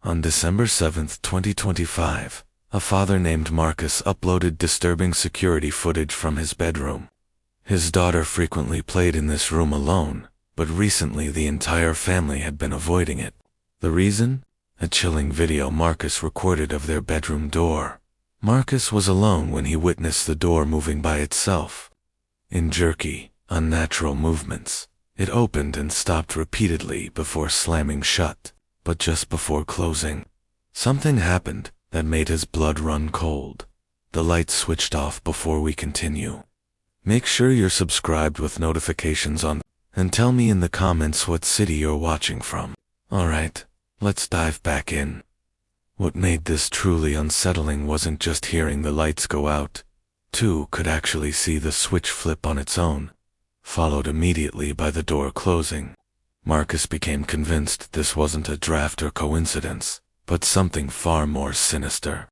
On December 7, 2025, a father named Marcus uploaded disturbing security footage from his bedroom. His daughter frequently played in this room alone, but recently the entire family had been avoiding it. The reason? A chilling video Marcus recorded of their bedroom door. Marcus was alone when he witnessed the door moving by itself. In jerky, unnatural movements, it opened and stopped repeatedly before slamming shut, but just before closing, something happened that made his blood run cold. The lights switched off before we continue. Make sure you're subscribed with notifications on, and tell me in the comments what city you're watching from. Alright, let's dive back in. What made this truly unsettling wasn't just hearing the lights go out. Two could actually see the switch flip on its own, followed immediately by the door closing. Marcus became convinced this wasn't a draft or coincidence, but something far more sinister.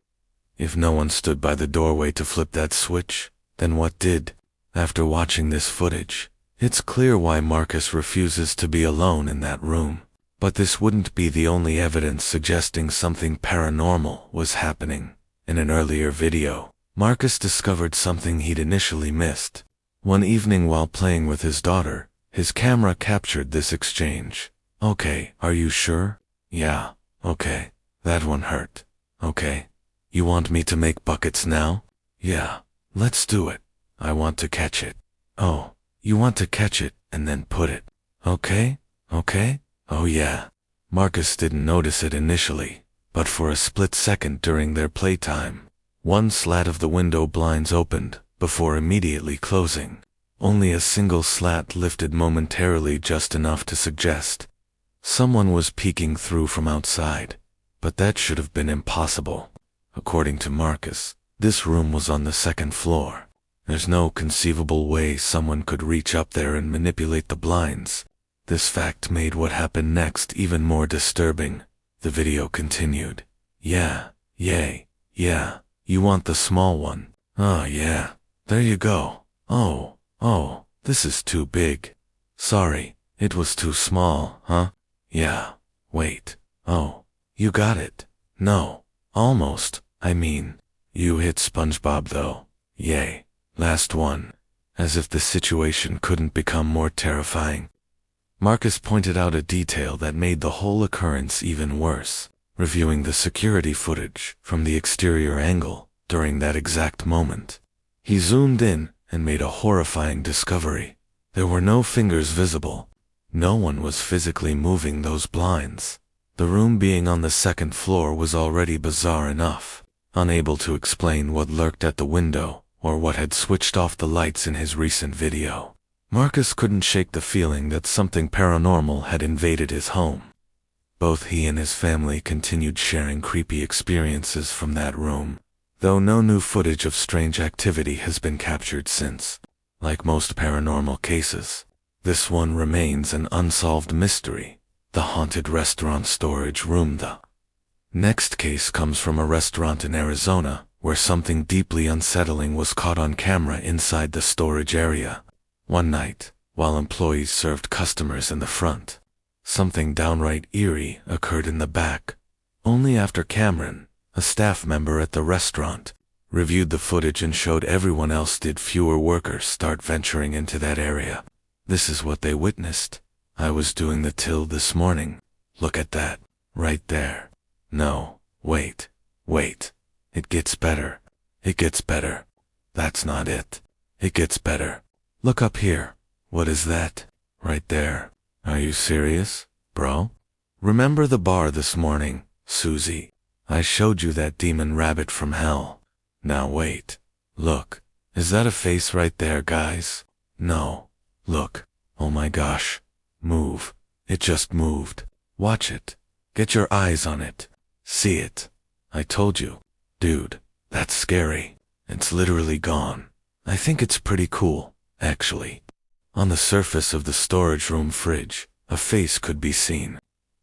If no one stood by the doorway to flip that switch, then what did? After watching this footage, it's clear why Marcus refuses to be alone in that room. But this wouldn't be the only evidence suggesting something paranormal was happening. In an earlier video, Marcus discovered something he'd initially missed. One evening while playing with his daughter, his camera captured this exchange. Okay, are you sure? Yeah. Okay. That one hurt. Okay. You want me to make buckets now? Yeah. Let's do it. I want to catch it. Oh, you want to catch it and then put it. Okay? Okay? Oh yeah. Marcus didn't notice it initially, but for a split second during their playtime, one slat of the window blinds opened before immediately closing. Only a single slat lifted momentarily, just enough to suggest someone was peeking through from outside, but that should have been impossible. According to Marcus, this room was on the second floor. There's no conceivable way someone could reach up there and manipulate the blinds. This fact made what happened next even more disturbing. The video continued. Yeah, yay, yeah, you want the small one? Oh yeah, there you go. Oh, this is too big. Sorry, it was too small, huh? Yeah, wait, oh, you got it. No, almost, I mean, you hit SpongeBob though. Yay, last one. As if the situation couldn't become more terrifying. Marcus pointed out a detail that made the whole occurrence even worse. Reviewing the security footage from the exterior angle during that exact moment, he zoomed in and made a horrifying discovery. There were no fingers visible. No one was physically moving those blinds. The room being on the second floor was already bizarre enough. Unable to explain what lurked at the window or what had switched off the lights in his recent video, Marcus couldn't shake the feeling that something paranormal had invaded his home. Both he and his family continued sharing creepy experiences from that room, though no new footage of strange activity has been captured since. Like most paranormal cases, this one remains an unsolved mystery. The haunted restaurant storage room. The next case comes from a restaurant in Arizona, where something deeply unsettling was caught on camera inside the storage area. One night, while employees served customers in the front, something downright eerie occurred in the back. Only after Cameron, a staff member at the restaurant, reviewed the footage and showed everyone else did fewer workers start venturing into that area. This is what they witnessed. I was doing the till this morning. Look at that, right there. No, wait. It gets better. It gets better. That's not it. It gets better. Look up here. What is that? Right there. Are you serious, bro? Remember the bar this morning, Susie? I showed you that demon rabbit from hell. Now wait. Look. Is that a face right there, guys? No. Look. Oh my gosh. Move. It just moved. Watch it. Get your eyes on it. See it. I told you. Dude, that's scary. It's literally gone. I think it's pretty cool, actually. On the surface of the storage room fridge, a face could be seen.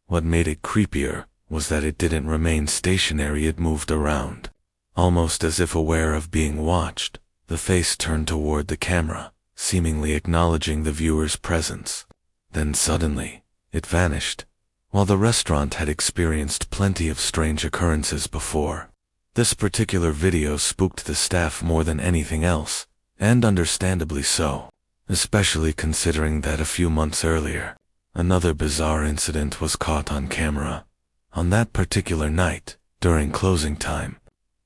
What made it creepier was that it didn't remain stationary, it moved around. Almost as if aware of being watched, the face turned toward the camera, seemingly acknowledging the viewer's presence. Then suddenly, it vanished. While the restaurant had experienced plenty of strange occurrences before, this particular video spooked the staff more than anything else, and understandably so, especially considering that a few months earlier, another bizarre incident was caught on camera. On that particular night, during closing time,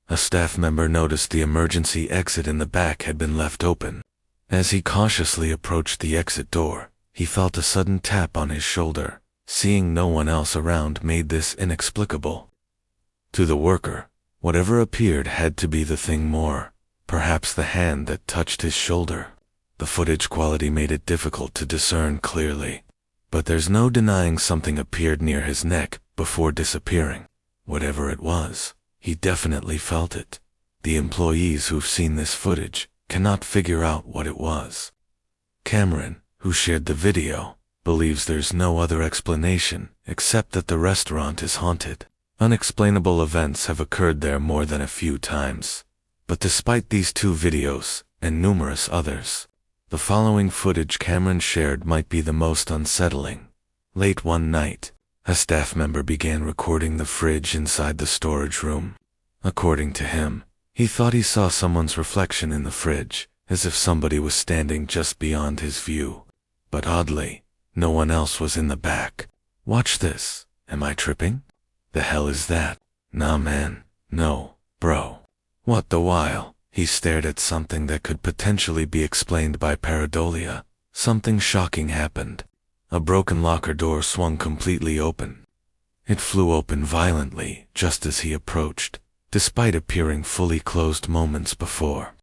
a staff member noticed the emergency exit in the back had been left open. As he cautiously approached the exit door, he felt a sudden tap on his shoulder. Seeing no one else around made this inexplicable. To the worker, whatever appeared had to be the thing more, perhaps the hand that touched his shoulder. The footage quality made it difficult to discern clearly, but there's no denying something appeared near his neck before disappearing. Whatever it was, he definitely felt it. The employees who've seen this footage cannot figure out what it was. Cameron, who shared the video, believes there's no other explanation except that the restaurant is haunted. Unexplainable events have occurred there more than a few times. But despite these two videos, and numerous others, the following footage Cameron shared might be the most unsettling. Late one night, a staff member began recording the fridge inside the storage room. According to him, he thought he saw someone's reflection in the fridge, as if somebody was standing just beyond his view. But oddly, no one else was in the back. Watch this. Am I tripping? The hell is that? Nah man, no, bro. What the while, he stared at something that could potentially be explained by pareidolia. Something shocking happened. A broken locker door swung completely open. It flew open violently just as he approached, despite appearing fully closed moments before.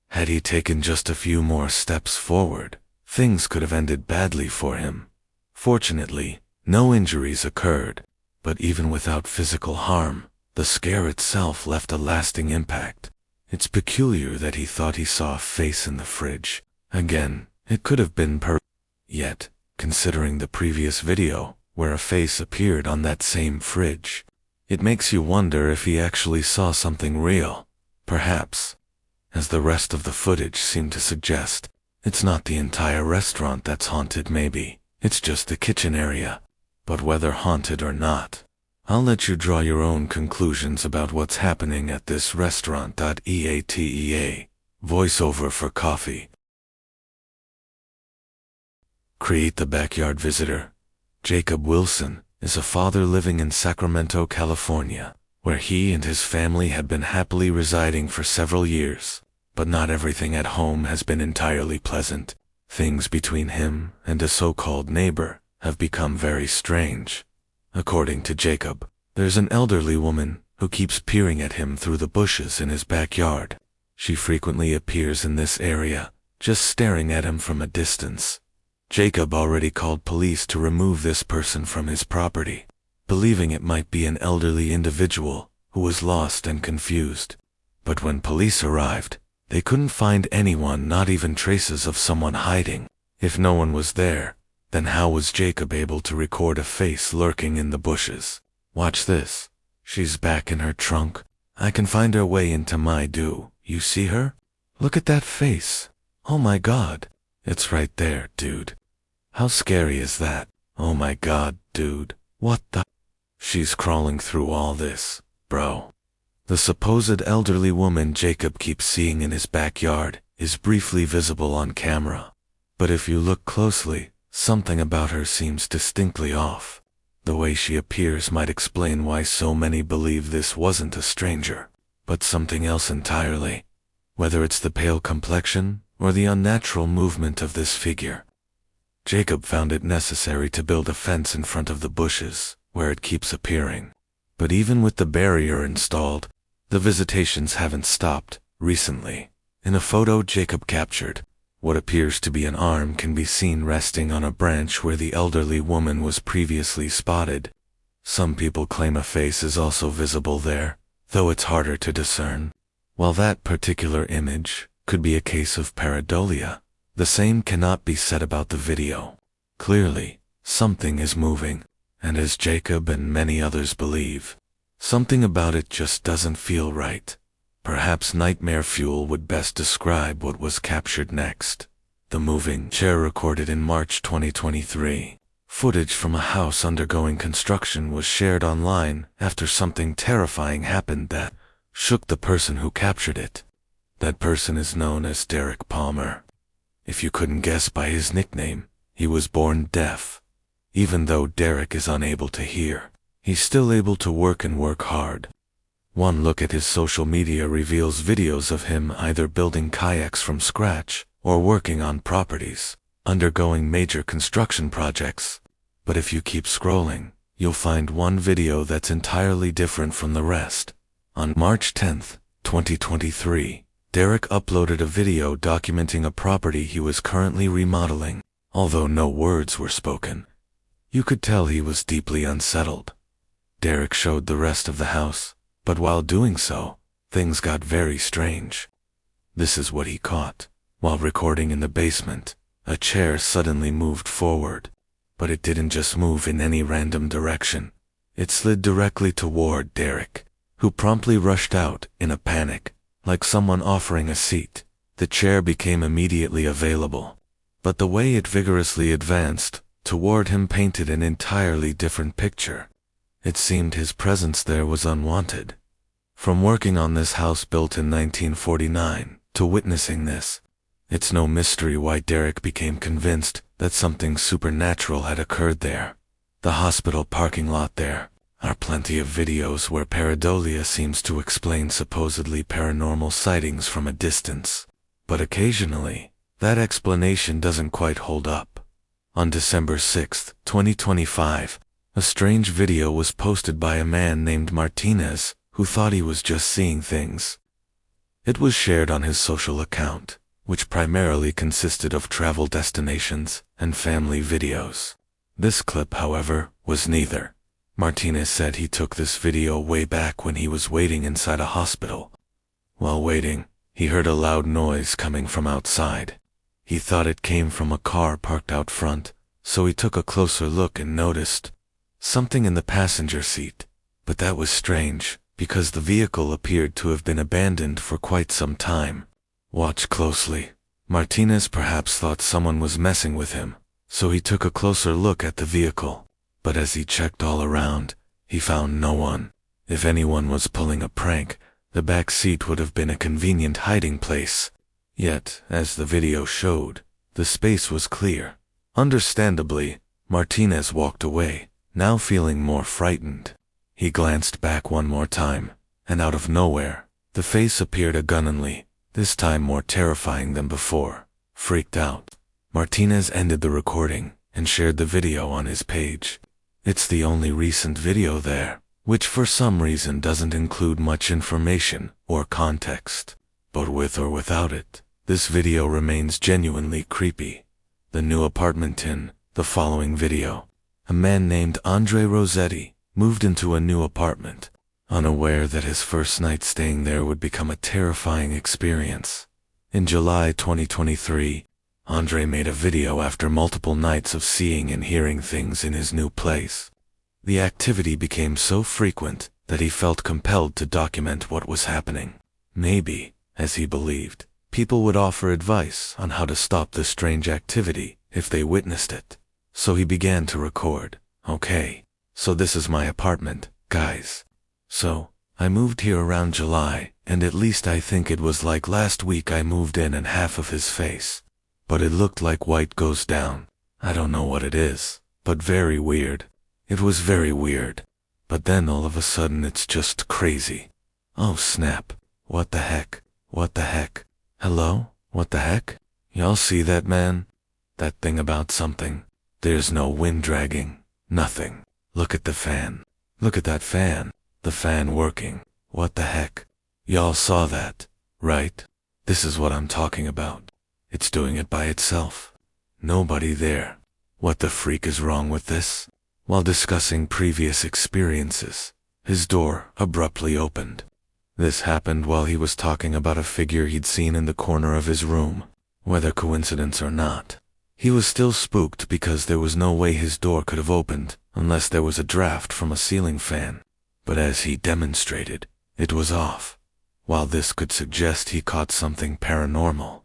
Had he taken just a few more steps forward, things could have ended badly for him. Fortunately, no injuries occurred, but even without physical harm, the scare itself left a lasting impact. It's peculiar that he thought he saw a face in the fridge. Again, it could have been Yet, considering the previous video, where a face appeared on that same fridge, it makes you wonder if he actually saw something real. Perhaps, as the rest of the footage seemed to suggest, it's not the entire restaurant that's haunted. Maybe it's just the kitchen area. But whether haunted or not, I'll let you draw your own conclusions about what's happening at this restaurant. EATEA. Voiceover for coffee. Create the backyard visitor. Jacob Wilson is a father living in Sacramento, California, where he and his family had been happily residing for several years. But not everything at home has been entirely pleasant. Things between him and a so-called neighbor have become very strange. According to Jacob, there's an elderly woman who keeps peering at him through the bushes in his backyard. She frequently appears in this area, just staring at him from a distance. Jacob already called police to remove this person from his property, believing it might be an elderly individual who was lost and confused. But when police arrived, they couldn't find anyone, not even traces of someone hiding. If no one was there, then how was Jacob able to record a face lurking in the bushes? Watch this. She's back in her trunk. I can find her way into my do. You see her? Look at that face. Oh my God. It's right there, dude. How scary is that? Oh my God, dude. What the? She's crawling through all this, bro. The supposed elderly woman Jacob keeps seeing in his backyard is briefly visible on camera. But if you look closely, something about her seems distinctly off. The way she appears might explain why so many believe this wasn't a stranger, but something else entirely. Whether it's the pale complexion or the unnatural movement of this figure. Jacob found it necessary to build a fence in front of the bushes, where it keeps appearing. But even with the barrier installed, the visitations haven't stopped. Recently, in a photo Jacob captured, what appears to be an arm can be seen resting on a branch where the elderly woman was previously spotted. Some people claim a face is also visible there, though it's harder to discern. While that particular image could be a case of pareidolia, the same cannot be said about the video. Clearly, something is moving, and as Jacob and many others believe, something about it just doesn't feel right. Perhaps Nightmare Fuel would best describe what was captured next. The moving chair recorded in March 2023. Footage from a house undergoing construction was shared online after something terrifying happened that shook the person who captured it. That person is known as Derek Palmer. If you couldn't guess by his nickname, he was born deaf. Even though Derek is unable to hear, he's still able to work and work hard. One look at his social media reveals videos of him either building kayaks from scratch or working on properties, undergoing major construction projects. But if you keep scrolling, you'll find one video that's entirely different from the rest. On March 10th, 2023, Derek uploaded a video documenting a property he was currently remodeling. Although no words were spoken, you could tell he was deeply unsettled. Derek showed the rest of the house, but while doing so, things got very strange. This is what he caught. While recording in the basement, a chair suddenly moved forward. But it didn't just move in any random direction. It slid directly toward Derek, who promptly rushed out in a panic, like someone offering a seat. The chair became immediately available, but the way it vigorously advanced toward him painted an entirely different picture. It seemed his presence there was unwanted. From working on this house built in 1949 to witnessing this, it's no mystery why Derek became convinced that something supernatural had occurred there. The hospital parking lot there are plenty of videos where pareidolia seems to explain supposedly paranormal sightings from a distance. But occasionally, that explanation doesn't quite hold up. On December 6, 2025, a strange video was posted by a man named Martinez who thought he was just seeing things. It was shared on his social account, which primarily consisted of travel destinations and family videos. This clip, however, was neither. Martinez said he took this video way back when he was waiting inside a hospital. While waiting, he heard a loud noise coming from outside. He thought it came from a car parked out front, so he took a closer look and noticed something in the passenger seat. But that was strange, because the vehicle appeared to have been abandoned for quite some time. Watch closely. Martinez perhaps thought someone was messing with him, so he took a closer look at the vehicle. But as he checked all around, he found no one. If anyone was pulling a prank, the back seat would have been a convenient hiding place. Yet, as the video showed, the space was clear. Understandably, Martinez walked away, now feeling more frightened. He glanced back one more time, and out of nowhere, the face appeared againly, this time more terrifying than before. Freaked out, Martinez ended the recording and shared the video on his page. It's the only recent video there, which for some reason doesn't include much information or context. But with or without it, this video remains genuinely creepy. The new apartment in the following video. A man named Andre Rossetti moved into a new apartment, unaware that his first night staying there would become a terrifying experience. In July 2023, Andre made a video after multiple nights of seeing and hearing things in his new place. The activity became so frequent that he felt compelled to document what was happening. Maybe, as he believed, people would offer advice on how to stop this strange activity if they witnessed it. So he began to record. Okay, so this is my apartment, guys. So, I moved here around July, and at least I think it was like last week I moved in and half of his face. But it looked like white goes down. I don't know what it is, but very weird. It was very weird. But then all of a sudden it's just crazy. Oh snap. What the heck? What the heck? Hello? What the heck? Y'all see that, man? That thing about something? There's no wind dragging. Nothing. Look at the fan. Look at that fan. The fan working. What the heck? Y'all saw that, right? This is what I'm talking about. It's doing it by itself. Nobody there. What the freak is wrong with this? While discussing previous experiences, his door abruptly opened. This happened while he was talking about a figure he'd seen in the corner of his room. Whether coincidence or not, he was still spooked because there was no way his door could have opened unless there was a draft from a ceiling fan. But as he demonstrated, it was off. While this could suggest he caught something paranormal,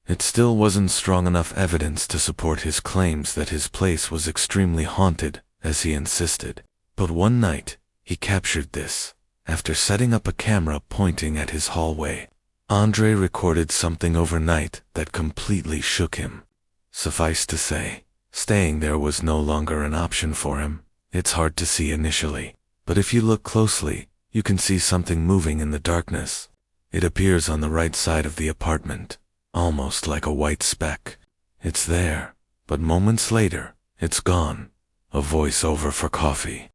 It still wasn't strong enough evidence to support his claims that his place was extremely haunted, as he insisted. But one night, he captured this. After setting up a camera pointing at his hallway, Andre recorded something overnight that completely shook him. Suffice to say, staying there was no longer an option for him. It's hard to see initially, but if you look closely, you can see something moving in the darkness. It appears on the right side of the apartment, almost like a white speck. It's there, but moments later, it's gone. A voiceover for coffee.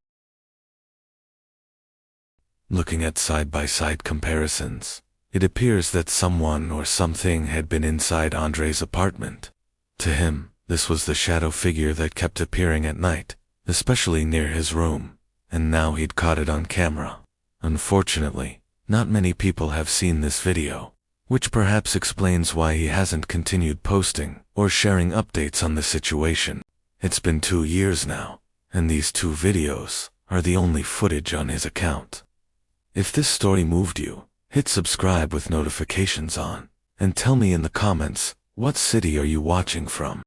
Looking at side-by-side comparisons, it appears that someone or something had been inside Andre's apartment. To him, this was the shadow figure that kept appearing at night, especially near his room, and now he'd caught it on camera. Unfortunately, not many people have seen this video, which perhaps explains why he hasn't continued posting or sharing updates on the situation. It's been 2 years now, and these 2 videos are the only footage on his account. If this story moved you, hit subscribe with notifications on, and tell me in the comments, what city are you watching from?